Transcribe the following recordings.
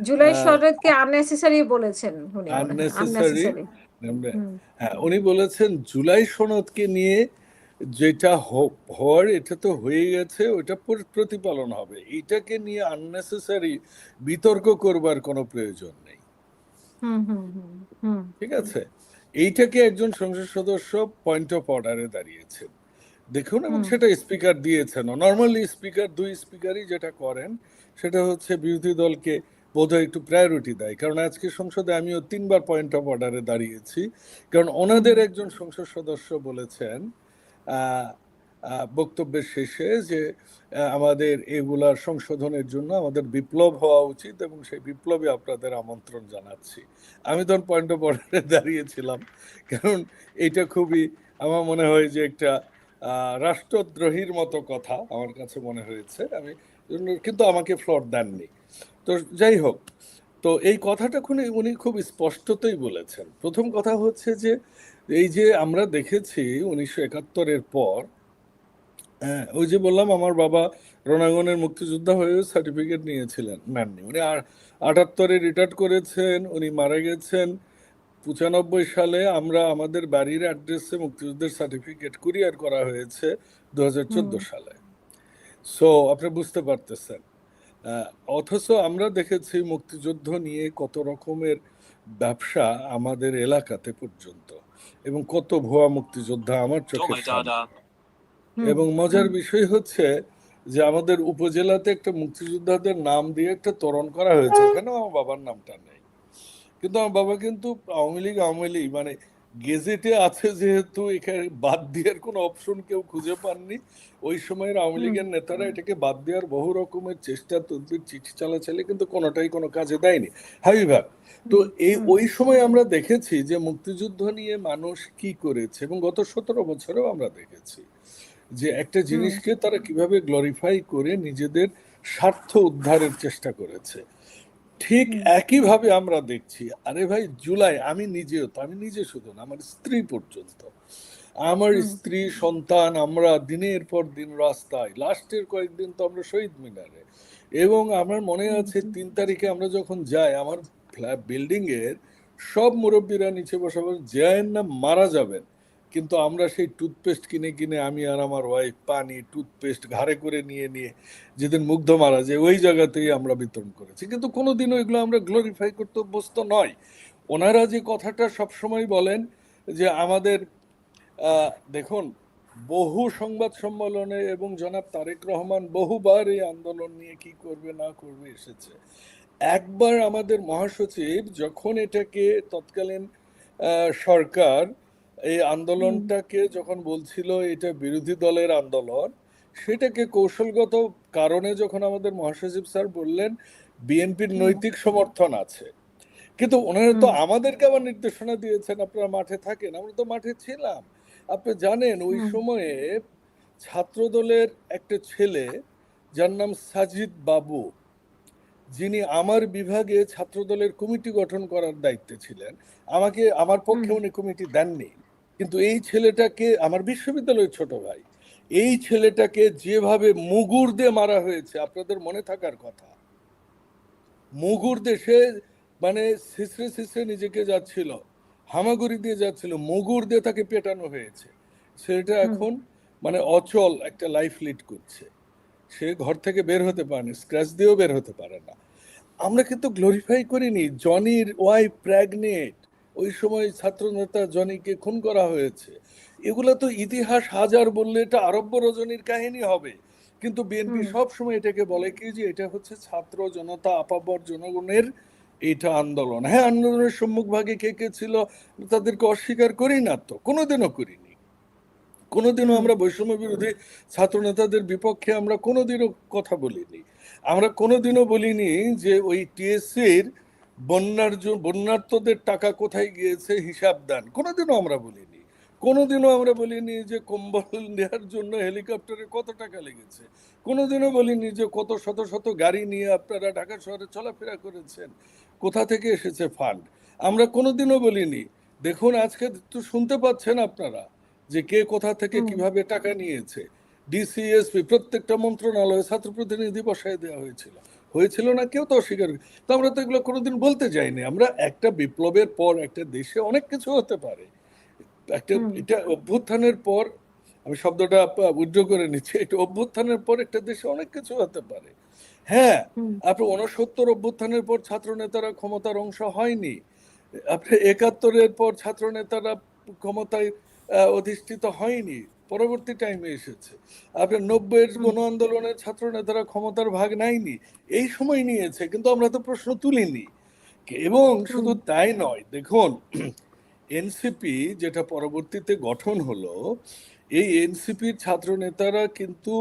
July সনদকে unnecessary বলেছেন উনি, মনে হয় আননেসেসারি। আননেসেসারি। হুম হ্যাঁ, উনি বলেছেন জুলাই সনদকে নিয়ে যেটা হওয়ার এটা তো হয়ে গেছে, ওটা প্রতিপালন হবে, এইটাকে নিয়ে আননেসেসারি বিতর্ক করবার কোনো প্রয়োজন নেই। হুম হুম হুম হুম ঠিক আছে, এইটাকে একজন সংসদ সদস্য পয়েন্ট অফ অর্ডারে দাঁড়িয়েছেন, দেখুন, এবং হুম সেটা স্পিকার দিয়েছেন। নর্মালি স্পিকার, দুই স্পিকারই যেটা করেন সেটা হচ্ছে বিরোধী দলকে বোধহয় একটু প্রায়োরিটি দেয়, কারণ আজকে সংসদে আমিও 3বার পয়েন্ট অফ অর্ডারে দাঁড়িয়েছি, কারণ হুম ওনাদের একজন সংসদ সদস্য বলেছেন আহ, বক্তব্যের শেষে যে আমাদের এগুলার সংশোধনের জন্য আমাদের বিপ্লব হওয়া উচিত এবং সেই বিপ্লবে আপনাদের আমন্ত্রণ জানাচ্ছি। আমি তখন পয়েন্ট অফ অর্ডারে দাঁড়িয়েছিলাম, কারণ এটা খুবই, আমার মনে হয় যে একটা রাষ্ট্রদ্রোহীর মতো কথা আমার কাছে মনে হয়েছে। আমি কিন্তু আমাকে ফ্লোর দেননি। তো যাই হোক, তো এই কথাটা উনি খুব স্পষ্টতই বলেছেন। প্রথম কথা হচ্ছে যে এই যে আমরা দেখেছি 1971-এর পর, হ্যাঁ, ওই যে বললাম আমার বাবা রণাঙ্গনের মুক্তিযোদ্ধা হয়েও সার্টিফিকেট নিয়েছিলেন, নেননি। উনি 78-এ রিটায়ার্ড করেছেন, উনি মারা গেছেন 95 সালে। আমরা আমাদের বাড়ির অ্যাড্রেসে মুক্তিযুদ্ধের সার্টিফিকেট কুরিয়ার করা হয়েছে হুম 2014 সালে। সো আপনি বুঝতে পারতেছেন। আহ, অথচ আমরা দেখেছি মুক্তিযুদ্ধ নিয়ে কত রকমের ব্যবসা আমাদের এলাকাতে পর্যন্ত, এবং কত ভুয়া মুক্তিযোদ্ধা আমার চোখের সামনে। হুম এবং মজার বিষয় হচ্ছে যে আমাদের উপজেলাতে একটা মুক্তিযোদ্ধাদের নাম দিয়ে একটা তোরণ করা হয়েছে, ওখানেও আমার বাবার নামটা নেই। কিন্তু আমার বাবা কিন্তু আওয়ামী লীগ মানে গেজেটে আছে যেহেতু, এখানে বাদ দেওয়ার কোনো অপশন কেউ খুঁজে পাননি। ওই সময়ের আওয়ামী হুম লীগের নেতারা এটাকে বাদ দেওয়ার বহু রকমের চেষ্টা তদবির, চিঠি চালাচালি, কিন্তু কোনোটাই কোনো কাজে দেয়নি। হাবিবা, তো হুম হুম ওই সময় আমরা দেখেছি যে মুক্তিযুদ্ধ নিয়ে মানুষ কি করেছে, এবং গত 17 বছরেও আমরা দেখেছি যে একটা হুম জিনিসকে তারা কিভাবে গ্লোরিফাই করে নিজেদের স্বার্থ উদ্ধারের চেষ্টা করেছে। ঠিক হুম একইভাবে আমরা দেখছি, আরে ভাই জুলাই, আমি নিজে শুধু না, আমার স্ত্রী পর্যন্ত, আমার হুম স্ত্রী সন্তান, আমরা দিনের পর দিন রাস্তায়, লাস্টের কয়েকদিন তো আমরা শহীদ মিনারে। এবং আমার মনে হুম আছে 3 তারিখে আমরা যখন যাই, আমার বিল্ডিং এর সব মুরব্বীরা নিচে বসে বসে, যায় না মারা যাবেন, কিন্তু আমরা সেই টুথপেস্ট কিনে কিনে, আমি আর আমার ওয়াইফ, পানি টুথপেস্ট ঘাড়ে করে নিয়ে নিয়ে যেদিন মুগ্ধ মারা যায় ওই জায়গাতেই আমরা বিতরণ করেছি, কিন্তু কোনোদিনও এগুলো আমরা গ্লোরিফাই করতে অভ্যস্ত নয়। ওনারা যে কথাটা সবসময় বলেন যে আমাদের, দেখুন, বহু সংবাদ সম্মেলনে এবং জনাব তারেক রহমান বহুবার এই আন্দোলন নিয়ে কি করবে না করবে এসেছে। একবার আমাদের মহাসচিব যখন এটাকে তৎকালীন সরকার এই হুম আন্দোলনটাকে যখন বলছিল এটা বিরোধী দলের আন্দোলন, সেটাকে কৌশলগত কারণে যখন আমাদের মহাসচিব স্যার বললেন বিএনপির হুম নৈতিক সমর্থন আছে, কিন্তু ওনারা তো হুম আমাদেরকে আবার নির্দেশনা দিয়েছেন আপনারা মাঠে থাকেন, আমরা তো মাঠে ছিলাম। আপনি জানেন ওই হুম সময়ে ছাত্রদলের একটা ছেলে যার নাম সাজিদ বাবু, যিনি আমার বিভাগে ছাত্রদলের কমিটি গঠন করার দায়িত্বে ছিলেন, আমার হুম পক্ষে উনি কমিটি দেননি, কিন্তু এই ছেলেটাকে, আমার বিশ্ববিদ্যালয়ের ছোট ভাই, এই ছেলেটাকে যেভাবে মুগুর দিয়ে মারা হয়েছে আপনাদের মনে থাকার কথা। মুগুর দেশে মানে শিশ্রে শিশ্রে নিজেকে যাচ্ছিল, হামাগুড়ি দিয়ে যাচ্ছিল, মুগুর দিয়ে তাকে পেটানো হয়েছে। সেটা হুম এখন মানে অচল একটা লাইফ লিড করছে, সে ঘর থেকে বের হতে পারে না, স্ক্র্যাচ দিয়েও বের হতে পারে না। আমরা কিন্তু গ্লোরিফাই করিনি জনির ওয়াইফ প্রেগনেন্ট, ওই সময় ছাত্র নেতা জনিকে খুন করা হয়েছে। এগুলো তো ইতিহাস হাজার বললে এটা আরব্য রজনীর কাহিনী হবে, কিন্তু বিএনপি হুম সব সময় এটাকে বলে কি যে এটা হচ্ছে ছাত্র জনতা, আপামর জনগণের এটা আন্দোলন। হ্যাঁ, আন্দোলনের সম্মুখ ভাগে কে কে ছিল তাদেরকে অস্বীকার করি না, তো কোনোদিনও করিনি। কোনোদিনও হুম আমরা বৈষম্য বিরোধী ছাত্র নেতাদের বিপক্ষে আমরা কোনোদিনও কথা বলিনি। আমরা কোনোদিনও বলিনি যে ওই টিএসসির বন্যার্তদের টাকা কোথায় গিয়েছে হিসাব দেন, কোনোদিনও আমরা বলিনি। কোনোদিনও আমরা বলিনি যে কম্বল নেওয়ার জন্য হেলিকপ্টারে কত টাকা লেগেছে। কোনোদিনও বলিনি যে কত শত শত গাড়ি নিয়ে আপনারা ঢাকা শহরে চলাফেরা করেছেন, কোথা থেকে এসেছে ফান্ড। আমরা কোনোদিনও বলিনি, দেখুন আজকে তো শুনতে পাচ্ছেন আপনারা যে কে কোথা থেকে হুম কিভাবে টাকা নিয়েছে। ডিসিএসপি প্রত্যেকটা মন্ত্রণালয়ে ছাত্র প্রতিনিধি বসায় দেওয়া হয়েছিল, হয়েছিল না, কেউ তো অস্বীকার তো আমরা তো এগুলো কোনোদিন বলতে যাইনি। আমরা একটা বিপ্লবের পর একটা দেশে অনেক কিছু হতে পারে। একটা এটা অভ্যুত্থানের পর, আমি শব্দটা উজ্জ্ব করে নিচ্ছি, এটা অভ্যুত্থানের পর একটা দেশে অনেক কিছু হতে পারে। হ্যাঁ, আপনি 69 অভ্যুত্থানের পর ছাত্র নেতারা ক্ষমতার অংশ হয়নি, আপনি 71-এর পর ছাত্র নেতারা ক্ষমতায় অধিষ্ঠিত হয়নি, পরবর্তী টাইমে এসেছে। আপনার 90-এর গণ আন্দোলনের ছাত্র নেতারা ক্ষমতার ভাগ নেয়নি, এই সময় নিয়েছে, কিন্তু আমরা তো প্রশ্ন তুলিনি। এবং শুধু তাই নয়, দেখুন এনসিপি যেটা পরবর্তীতে গঠন হলো, এই এনসিপির ছাত্র নেতারা কিন্তু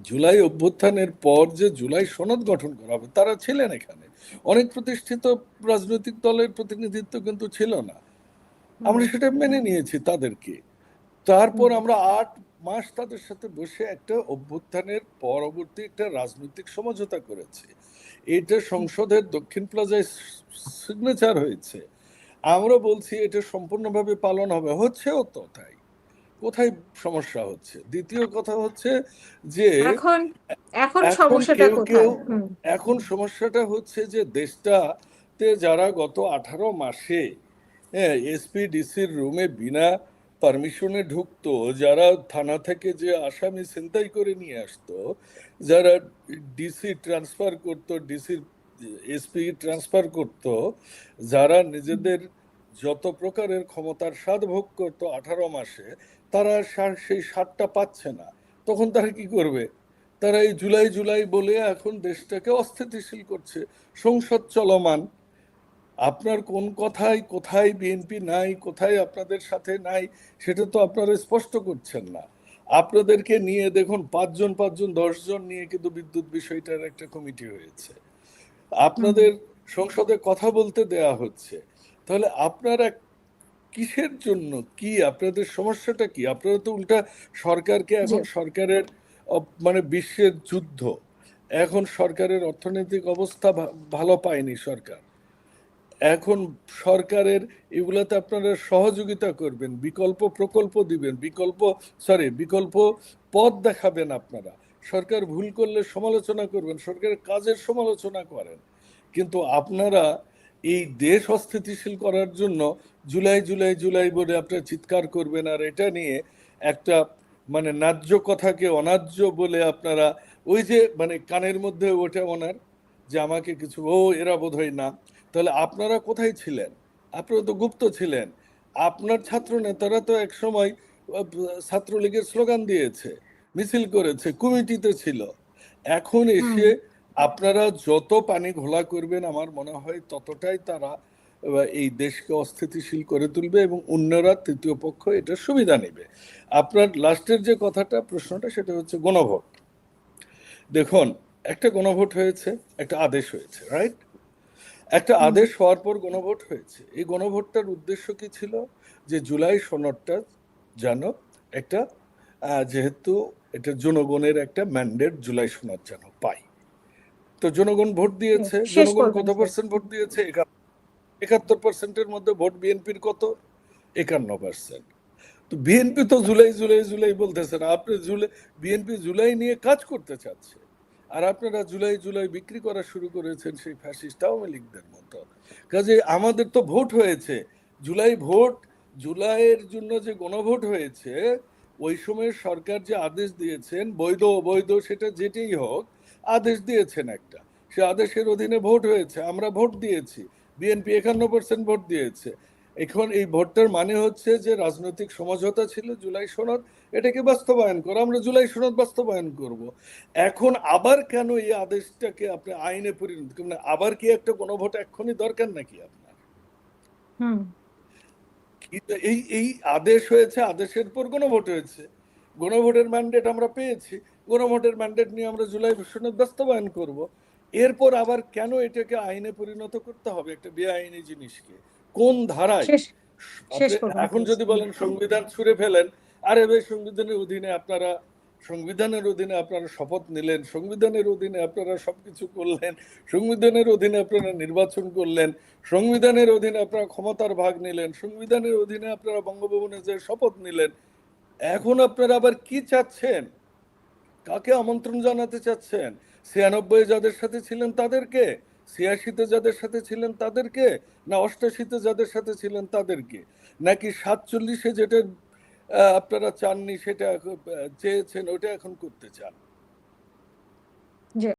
জুলাই অভ্যুত্থানের পর যে জুলাই সনদ গঠন করা হবে, তারা ছিলেন এখানে, অনেক প্রতিষ্ঠিত রাজনৈতিক দলের প্রতিনিধিত্ব কিন্তু ছিল না, আমরা সেটা মেনে নিয়েছি তাদেরকে। তারপর আমরা 8 মাস তাদের সাথে বসে একটা অভ্যুত্থানের পরবর্তী একটা রাজনৈতিক সমঝোতা করেছি, এটা সংসদের দক্ষিণ প্লাজায় সিগনেচার হয়েছে। আমরা বলছি এটা সম্পূর্ণভাবে পালন হবে, হচ্ছেও তো তাই। কোথায় সমস্যা হচ্ছে? দ্বিতীয় কথা হচ্ছে যে এখন এখন এখন সমস্যাটা কেউ কোথায়? এখন সমস্যাটা হচ্ছে যে দেশটাতে যারা গত 18 মাসে এসপি ডিসির রুমে বিনা পারমিশনে ঢুকতো, যারা থানা থেকে যে আসামি ছিনতাই করে নিয়ে আসতো, যারা ডিসি ট্রান্সফার করতো, ডিসির এসপি ট্রান্সফার করতো, যারা নিজেদের যত প্রকারের ক্ষমতার স্বাদ ভোগ করতো 18 মাসে, তারা সেই স্বাদটা পাচ্ছে না। তখন তারা কি করবে? তারা এই জুলাই জুলাই বলে এখন দেশটাকে অস্থিতিশীল করছে। সংসদ চলমান, আপনার কোন কথায় কোথায় বিএনপি নাই, কোথায় আপনাদের সাথে নাই, সেটা তো আপনারা স্পষ্ট করছেন না। আপনাদেরকে নিয়ে দেখুন 5 জন 10 জন নিয়ে কিন্তু বিদ্যুৎ বিষয়টার একটা কমিটি হয়েছে, আপনাদের সংসদে কথা বলতে দেয়া হচ্ছে। তাহলে আপনারা কিসের জন্য, কি আপনাদের সমস্যাটা কি? আপনারা তো উল্টা সরকারকে, এখন সরকারের মানে বিশ্বের যুদ্ধ, এখন সরকারের অর্থনৈতিক অবস্থা ভালো পায়নি সরকার, এখন সরকারের এগুলাতে আপনারা সহযোগিতা করবেন, বিকল্প প্রকল্প দিবেন, বিকল্প পথ দেখাবেন। আপনারা সরকার ভুল করলে সমালোচনা করবেন, সরকারের কাজের সমালোচনা করেন, কিন্তু আপনারা এই দেশ অস্থিতিশীল করার জন্য জুলাই জুলাই জুলাই বলে আপনারা চিৎকার করবেন, আর এটা নিয়ে একটা মানে ন্যায্য কথাকে অন্যায্য বলে আপনারা ওই যে মানে কানের মধ্যে ওঠে ওনার যে আমাকে কিছু, এরা বোধহয় না। তাহলে আপনারা কোথায় ছিলেন? আপনারা তো গুপ্ত ছিলেন। আপনার ছাত্র নেতারা তো এক সময় ছাত্রলীগের স্লোগান দিয়েছে, মিছিল করেছে, কমিটিতে ছিল। এখন এসে আপনারা যত পানি ঘোলা করবেন, আমার মনে হয় ততটাই তারা এই দেশকে অস্থিতিশীল করে তুলবে এবং অন্যরা, তৃতীয় পক্ষ, এটা সুবিধা নেবে। আপনার লাস্টের যে কথাটা, প্রশ্নটা, সেটা হচ্ছে গণভোট। দেখুন, একটা গণভোট হয়েছে, একটা আদেশ হয়েছে, রাইট? একটা আদেশ হওয়ার পর গণভোট হয়েছে। এই গণভোটটার উদ্দেশ্য কি ছিল? যে জুলাই সনদটা যেন একটা যেহেতু এটা জনগণের একটা ম্যান্ডেট, জুলাই সনদ যেন পাই। তো জনগণ ভোট দিয়েছে। জনগণ কত পার্সেন্ট ভোট দিয়েছে? 71%-এর মধ্যে ভোট বিএনপির কত? 51%। তো বিএনপি তো জুলাই জুলাই জুলাই বলতেছে না, আপনি বিএনপি জুলাই নিয়ে কাজ করতে চাচ্ছে, আর আপনারা জুলাই জুলাই বিক্রি করা শুরু করেছেন সেই ফ্যাসিস্ট আওয়ামী লীগদের মতো। কাজে আমাদের তো ভোট হয়েছে, জুলাইয়ের জন্য যে গণভোট হয়েছে, ওই সময় সরকার যে আদেশ দিয়েছেন, বৈধ অবৈধ সেটা যেটাই হোক, আদেশ দিয়েছেন একটা, সে আদেশের অধীনে ভোট হয়েছে, আমরা ভোট দিয়েছি, বিএনপি 51% ভোট দিয়েছে। এখন এই ভোটটার মানে হচ্ছে যে রাজনৈতিক সমঝোতা ছিল জুলাই সনদ, এটাকে বাস্তবায়ন করো, আমরা জুলাই সনদ বাস্তবায়ন করব। এখন আবার কেন এই আদেশটাকে আপনি আইনে পরিণত করবেন? আবার কি একটা গণভোট এক্ষুনি দরকার নাকি আপনার? এই এই আদেশ হয়েছে, আদেশের পর গণভোট হয়েছে, গণভোটের ম্যান্ডেট আমরা পেয়েছি, গণভোটের ম্যান্ডেট নিয়ে আমরা জুলাই সনদ বাস্তবায়ন করব। এরপর আবার কেন এটাকে আইনে পরিণত করতে হবে একটা বেআইনি জিনিসকে? কোন ধারায়? এখন যদি বলেন সংবিধান ছুঁড়ে ফেলেন, আরে ভাই, সংবিধানের অধীনে আপনারা শপথ নিলেন, সংবিধানের অধীনে আপনারা সবকিছু করলেন, সংবিধানের অধীনে আপনারা নির্বাচন করলেন, সংবিধানের অধীনে আপনারা ক্ষমতার ভাগ নিলেন, সংবিধানের অধীনে আপনারা বঙ্গভবনে যে শপথ নিলেন, এখন আপনারা আবার কি চাচ্ছেন? কাকে আমন্ত্রণ জানাতে চাচ্ছেন? 96 যাদের সাথে ছিলেন তাদেরকে, 86 যাদের সাথে ছিলেন তাদেরকে, না 88 যাদের সাথে ছিলেন তাদেরকে, নাকি 47 যেটা আপনারা চাননি সেটা চেয়েছেন ওটা এখন করতে চান?